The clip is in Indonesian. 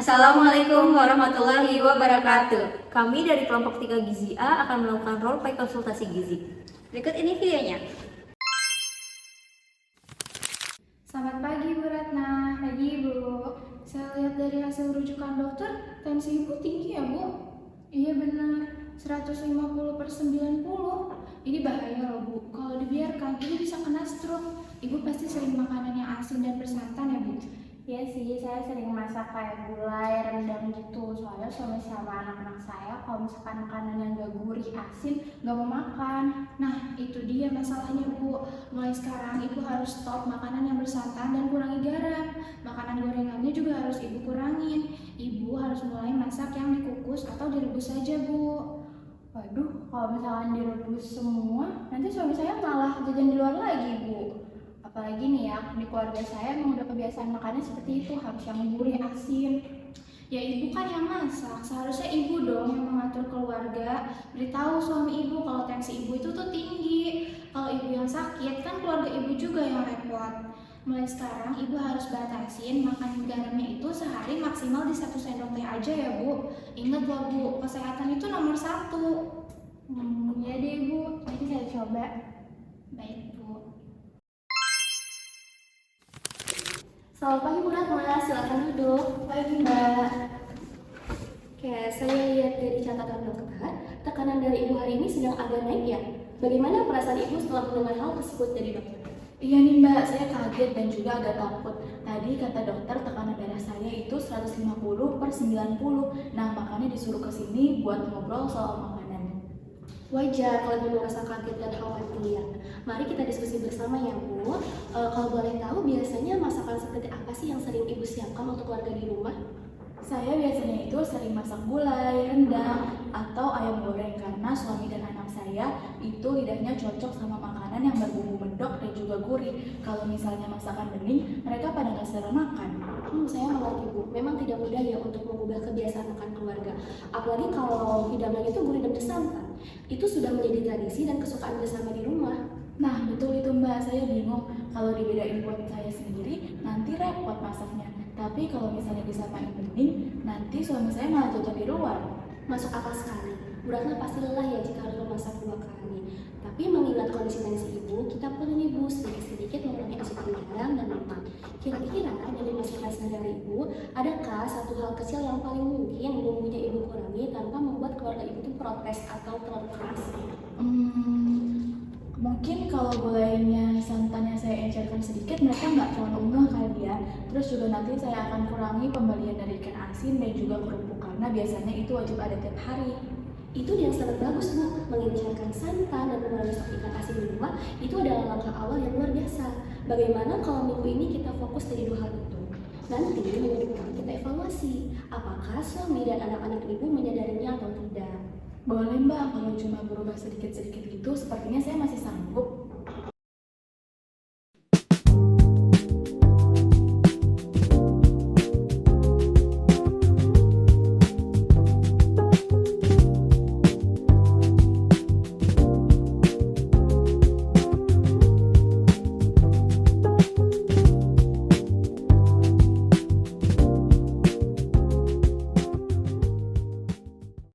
Assalamualaikum warahmatullahi wabarakatuh. Kami dari kelompok 3 Gizi A akan melakukan role play konsultasi gizi. Berikut ini videonya. Selamat pagi Bu Ratna. Pagi Ibu. Saya lihat dari hasil rujukan dokter, tensi Ibu tinggi ya Bu? Iya benar, 150/90. Ini bahaya loh Bu, kalau dibiarkan Ibu bisa kena stroke. Ibu pasti sering makanan yang asin dan bersantan ya Bu? Iya sih, saya sering masak kayak gulai, rendang gitu. Soalnya suami sama anak-anak saya kalau misalkan makanan yang gak gurih, asin, gak mau makan. Nah, itu dia masalahnya Bu. Mulai sekarang Ibu harus stop makanan yang bersantan dan kurangi garam. Makanan gorengannya juga harus Ibu kurangin. Ibu harus mulai masak yang dikukus atau direbus saja Bu. Waduh, kalau misalkan direbus semua, nanti suami saya malah jajan di luar lagi, Bu. Apalagi nih ya, di keluarga saya emang udah kebiasaan makannya seperti itu, harus yang gurih, asin. Ya Ibu kan yang masak, seharusnya Ibu dong yang mengatur keluarga. Beritahu suami Ibu kalau tensi Ibu itu tuh tinggi. Kalau Ibu yang sakit, kan keluarga Ibu juga yang repot. Mulai sekarang Ibu harus batasin makan garamnya itu sehari maksimal di 1 sendok teh aja ya Bu. Ingat loh Bu, kesehatan itu nomor 1. Ya deh Bu, nanti saya coba. Baik Bu. Selamat pagi Bu Ratna, silakan duduk. Pagi Mbak. Oke, saya lihat dari catatan dokter, tekanan dari Ibu hari ini sedang agak naik ya. Bagaimana perasaan Ibu setelah mendengar hal tersebut dari dokter? Iya nih Mbak, saya kaget dan juga agak takut. Tadi kata dokter tekanan darah saya itu 150/90. Nah, makanya disuruh ke sini buat ngobrol soal makanan. Wajar kalau Ibu merasa kaget dan khawatir. Mari kita diskusi bersama ya Bu. Kalau boleh tahu biasanya masakan seperti apa sih yang sering Ibu siapkan untuk keluarga di rumah? Saya biasanya itu sering masak gulai, rendang, atau ayam goreng karena suami dan anak saya itu lidahnya cocok sama makanan yang berbumbu medok dan juga gurih. Kalau misalnya masakan bening, mereka pada nggak selera makan. Saya mengerti Bu, memang tidak mudah ya untuk mengubah kebiasaan makan keluarga. Apalagi kalau hidangannya itu gurih dan bersantan. Itu sudah menjadi tradisi dan kesukaan bersama di rumah. Nah, betul itu Mbak, saya bingung. Kalau dibedain buat saya sendiri, nanti repot masaknya. Tapi kalau misalnya disamain bening, nanti suami saya malah jajan di luar. Masuk akal sekali. Bu Ratna pasti lelah ya jika harus memasak 2 kali. Tapi mengingat kondisi tensi Ibu, kita perlu nih Bu sedikit-sedikit mengurangi asupan garam dan lemak. Kira-kira dari masakan sehari Ibu, adakah satu hal kecil yang paling mungkin bumbunya Ibu kurangi tanpa membuat keluarga Ibu itu protes atau terlalu keras? Mungkin kalau gulainya santannya saya encerkan sedikit, mereka nggak terlalu ngeh kali ya. Terus juga nanti saya akan kurangi pembelian dari ikan asin dan juga kerupuk karena biasanya itu wajib ada tiap hari. Itu yang sangat bagus Bu, mengencarkan santan dan mengurangi stok ikan asin di rumah itu adalah langkah awal yang luar biasa. Bagaimana kalau minggu ini kita fokus dari 2 hal itu? Nanti minggu depan kita evaluasi, apakah suami dan anak-anak Ibu menyadarinya atau tidak. Boleh Mbak, kalau cuma berubah sedikit-sedikit gitu, sepertinya saya masih sanggup.